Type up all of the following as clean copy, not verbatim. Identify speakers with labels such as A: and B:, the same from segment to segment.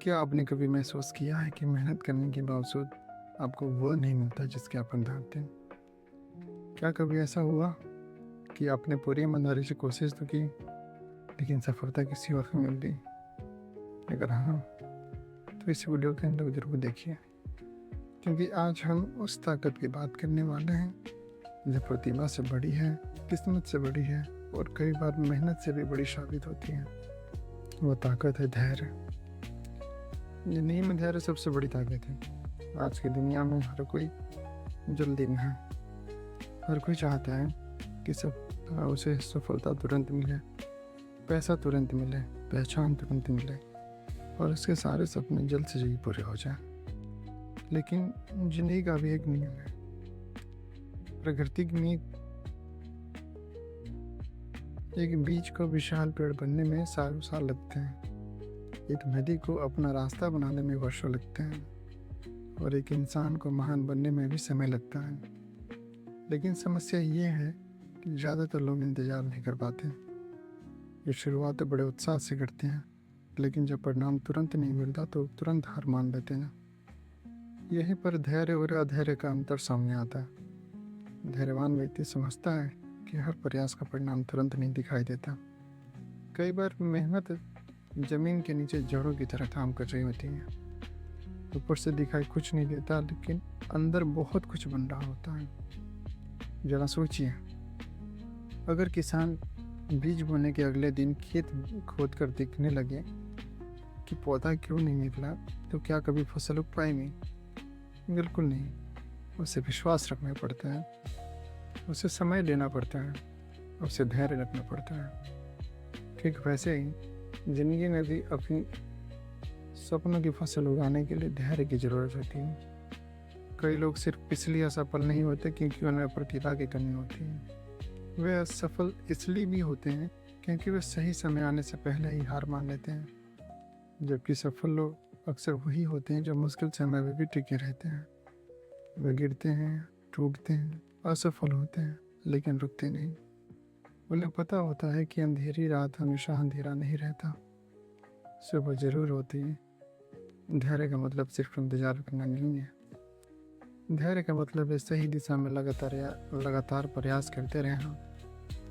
A: क्या आपने कभी महसूस किया है कि मेहनत करने के बावजूद आपको वो नहीं मिलता जिसके आप चाहते हैं? क्या कभी ऐसा हुआ कि आपने पूरी ईमानदारी से कोशिश तो की, लेकिन सफलता किसी और को मिल गई? अगर हाँ, तो इस वीडियो के अंदर जरूर देखिए, क्योंकि आज हम उस ताकत की बात करने वाले हैं जो प्रतिभा से बड़ी है, किस्मत से बड़ी है और कई बार मेहनत से भी बड़ी साबित होती है। वो ताकत है धैर्य। जिंदगी में धैर्य सबसे बड़ी ताकत है। आज की दुनिया में हर कोई जल्दी में है। हर कोई चाहता है कि उसे सफलता तुरंत मिले, पैसा तुरंत मिले, पहचान तुरंत मिले और उसके सारे सपने जल्द से जल्द पूरे हो जाए। लेकिन जिंदगी का भी एक नियम है। प्रकृति की नीति एक बीज को विशाल पेड़ बनने में सालों साल लगते हैं। एक नदी को अपना रास्ता बनाने में वर्षों लगते हैं और एक इंसान को महान बनने में भी समय लगता है। लेकिन समस्या ये है कि ज़्यादातर लोग इंतज़ार नहीं कर पाते। ये शुरुआत तो बड़े उत्साह से करते हैं, लेकिन जब परिणाम तुरंत नहीं मिलता तो तुरंत हार मान लेते हैं। यहीं पर धैर्य और अधैर्य का अंतर सामने आता है। धैर्यवान व्यक्ति समझता है कि हर प्रयास का परिणाम तुरंत नहीं दिखाई देता। कई बार मेहनत जमीन के नीचे जड़ों की तरह काम कर रही होती है। ऊपर से दिखाई कुछ नहीं देता, लेकिन अंदर बहुत कुछ बन रहा होता है। जरा सोचिए, अगर किसान बीज बोने के अगले दिन खेत खोद कर देखने लगे कि पौधा क्यों नहीं निकला, तो क्या कभी फसल उग पाएंगे? बिल्कुल नहीं। उसे विश्वास रखना पड़ता है, उसे समय देना पड़ता है, उसे धैर्य रखना पड़ता है। ठीक वैसे ही जिंदगी में भी अपनी सपनों की फसल उगाने के लिए धैर्य की जरूरत होती है। कई लोग सिर्फ इसलिए असफल नहीं होते क्योंकि उनमें प्रतिभा की कमी होती है। वे असफल इसलिए भी होते हैं क्योंकि वे सही समय आने से पहले ही हार मान लेते हैं। जबकि सफल लोग अक्सर वही होते हैं जो मुश्किल समय में भी टिके रहते हैं। वे गिरते हैं, टूटते हैं, असफल होते हैं, लेकिन रुकते नहीं। उन्हें पता होता है कि अंधेरी रात हमेशा अंधेरा नहीं रहता, सुबह जरूर होती है। धैर्य का मतलब सिर्फ इंतजार करना नहीं है। धैर्य का मतलब है सही दिशा में लगातार प्रयास करते रहना,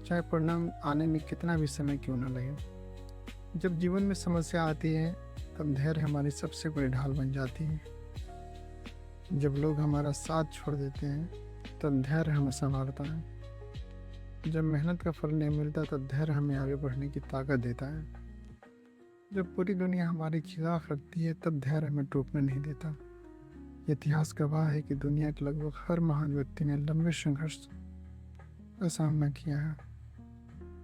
A: चाहे परिणाम आने में कितना भी समय क्यों न लगे। जब जीवन में समस्या आती है तब धैर्य हमारी सबसे बड़ी ढाल बन जाती है। जब लोग हमारा साथ छोड़ देते हैं तब धैर्य हमें संभालता है। जब मेहनत का फल नहीं मिलता तब धैर्य हमें आगे बढ़ने की ताकत देता है। जब पूरी दुनिया हमारे खिलाफ रखती है तब धैर्य हमें टूटने नहीं देता। इतिहास गवाह है कि दुनिया के लगभग हर महान व्यक्ति ने लंबे संघर्ष का सामना किया है।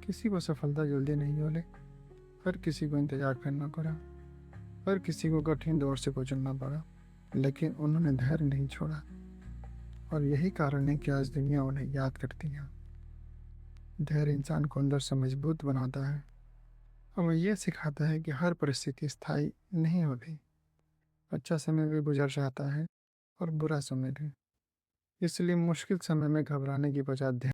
A: किसी को सफलता जल्दी नहीं मिली, हर किसी को इंतजार करना पड़ा, हर किसी को कठिन दौर से गुजरना पड़ा, लेकिन उन्होंने धैर्य नहीं छोड़ा। और यही कारण है कि आज दुनिया उन्हें याद करती है। धैर्य इंसान को अंदर से मजबूत बनाता है। हमें यह सिखाता है कि हर परिस्थिति स्थायी नहीं होती। अच्छा समय भी गुजर जाता है और बुरा समय भी। इसलिए मुश्किल समय में घबराने की बजाय